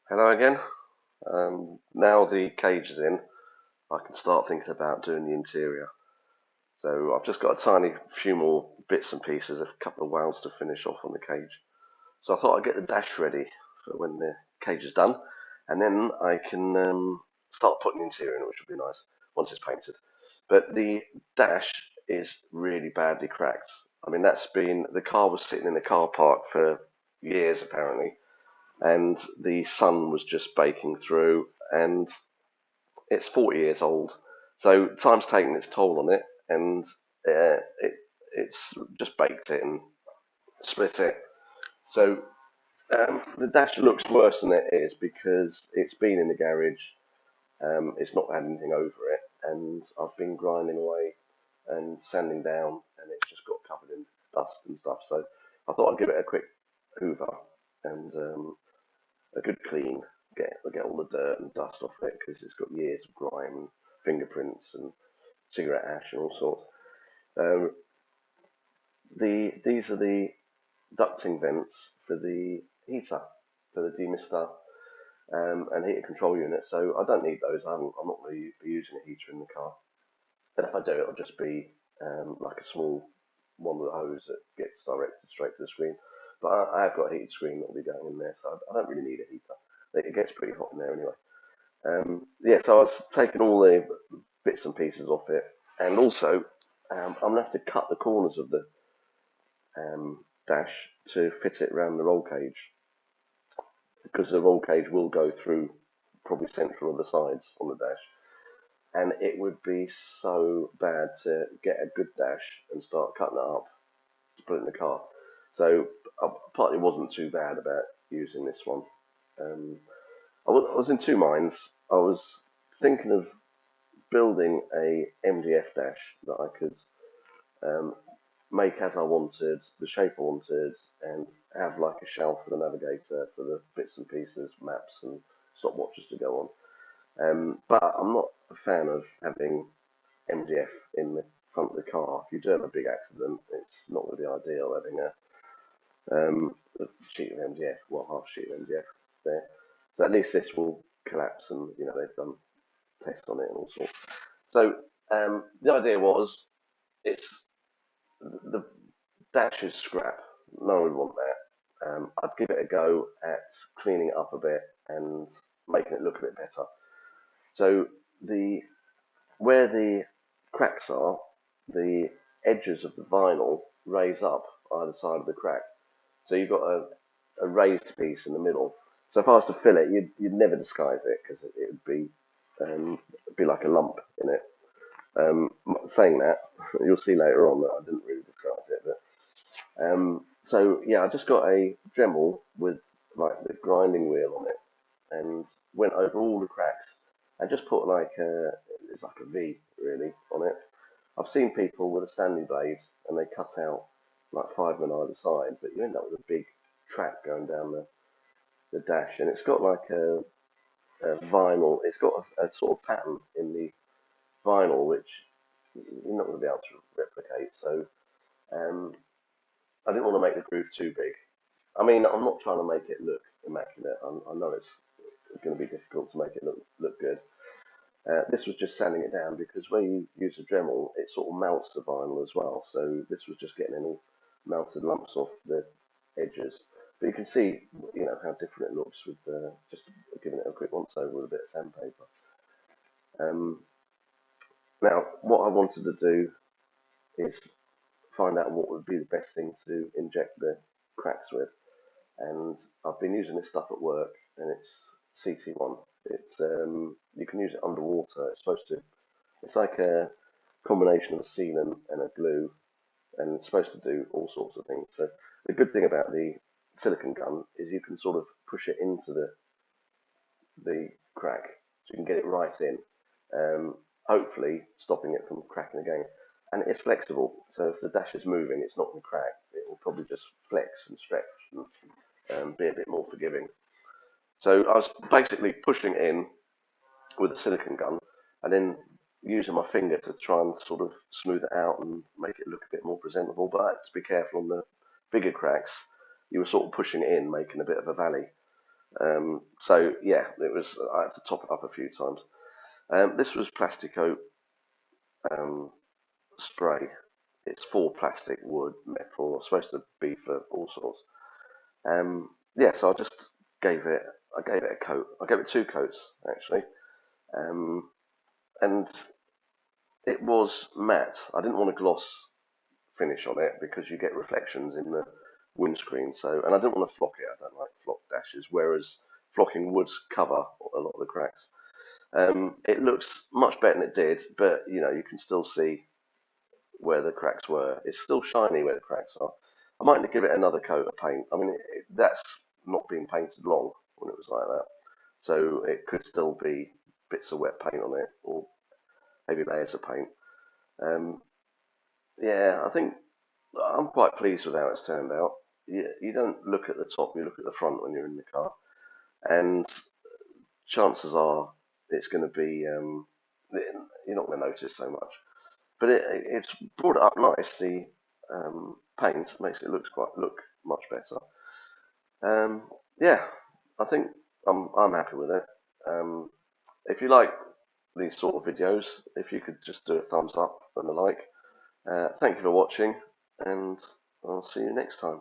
Hello again. Now the cage is in, I can start thinking about doing the interior. So I've just got a tiny few more bits and pieces, a couple of wales to finish off on the cage. So I thought I'd get the dash ready for when the cage is done, and then I can start putting the interior in, which will be nice once it's painted. But the dash is really badly cracked. I mean, the car was sitting in the car park for years apparently, and the sun was just baking through, and it's 40 years old, so time's taken its toll on it, and it's just baked it and split it. So the dash looks worse than it is because it's been in the garage. It's not had anything over it, and I've been grinding away and sanding down, and it's just got covered in dust and stuff. So I thought I'd give it a quick hoover and a good clean, get all the dirt and dust off it because it's got years of grime and fingerprints and cigarette ash and all sorts. Um, these are the ducting vents for the heater, for the demister and heater control unit. So I don't need those. I'm not really using a heater in the car. And if I do, it'll just be like a small one with a hose that gets directed straight to the screen. But I have got a heated screen that'll be going in there, so I don't really need a heater. It gets pretty hot in there anyway. Yeah, so I was taking all the bits and pieces off it, and also I'm gonna have to cut the corners of the dash to fit it around the roll cage because the roll cage will go through probably central of the sides on the dash, and it would be so bad to get a good dash and start cutting it up to put it in the car. So I partly wasn't too bad about using this one. Um, I was in two minds. I was thinking of building a MDF dash that I could um, make as I wanted, the shape I wanted, and have like a shelf for the navigator for the bits and pieces, maps and stopwatches to go on. But I'm not a fan of having MDF in the front of the car. If you do have a big accident, it's not really ideal having a sheet of MDF, well, half sheet of MDF there. So at least this will collapse, and they've done tests on it and all sorts. So the idea was it's the dash is scrap. No one would want that. I'd give it a go at cleaning it up a bit and making it look a bit better. So the where the cracks are, the edges of the vinyl raise up either side of the crack. So you've got a raised piece in the middle. So if I was to fill it, you'd never disguise it because it would be like a lump in it. Saying that, you'll see later on that I didn't really disguise it, but so yeah, I just got a Dremel with like the grinding wheel on it, and went over all the cracks and just put it's like a V really on it. I've seen people with a Stanley blade and they cut out like 5 men either side, but you end up with a big track going down the dash, and it's got like a vinyl. It's got a sort of pattern in the vinyl which you're not going to be able to replicate. So um, I didn't want to make the groove too big. I mean, I'm not trying to make it look immaculate. I know it's going to be difficult to make it look good. This was just sanding it down because when you use a Dremel, it sort of melts the vinyl as well. So this was just getting any melted lumps off the edges. But you can see, how different it looks with just giving it a quick once over with a bit of sandpaper. Um, Now, what I wanted to do is find out what would be the best thing to inject the cracks with. And I've been using this stuff at work, and it's CT1. You can use it underwater. It's like a combination of a sealant and a glue, and it's supposed to do all sorts of things. So the good thing about the silicon gun is you can sort of push it into the crack, so you can get it right in, hopefully stopping it from cracking again. And it's flexible, so if the dash is moving, it's not going to crack. It will probably just flex and stretch and be a bit more forgiving. So I was basically pushing it in with a silicon gun, and then using my finger to try and sort of smooth it out and make it look a bit more presentable. But to be careful on the bigger cracks, you were sort of pushing it in, making a bit of a valley. So yeah, I had to top it up a few times. This was Plasticoat um, spray. It's for plastic, wood, metal. It's supposed to be for all sorts. Yeah, so I gave it a coat. I gave it two coats actually, um, and it was matte. I didn't want a gloss finish on it because you get reflections in the windscreen. So, and I didn't want to flock it. I don't like flock dashes. Whereas flocking would cover a lot of the cracks. It looks much better than it did, but you can still see where the cracks were. It's still shiny where the cracks are. I might give it another coat of paint. I mean, that's not been painted long when it was like that, so it could still be bits of wet paint on it, or maybe layers of paint. Um, yeah, I think I'm quite pleased with how it's turned out. You don't look at the top, you look at the front when you're in the car, and chances are it's going to be you're not going to notice so much. But it's brought it up nice. The paint makes it look much better. Yeah, I think I'm happy with it. Um, if you like these sort of videos, if you could just do a thumbs up and a like. Thank you for watching, and I'll see you next time.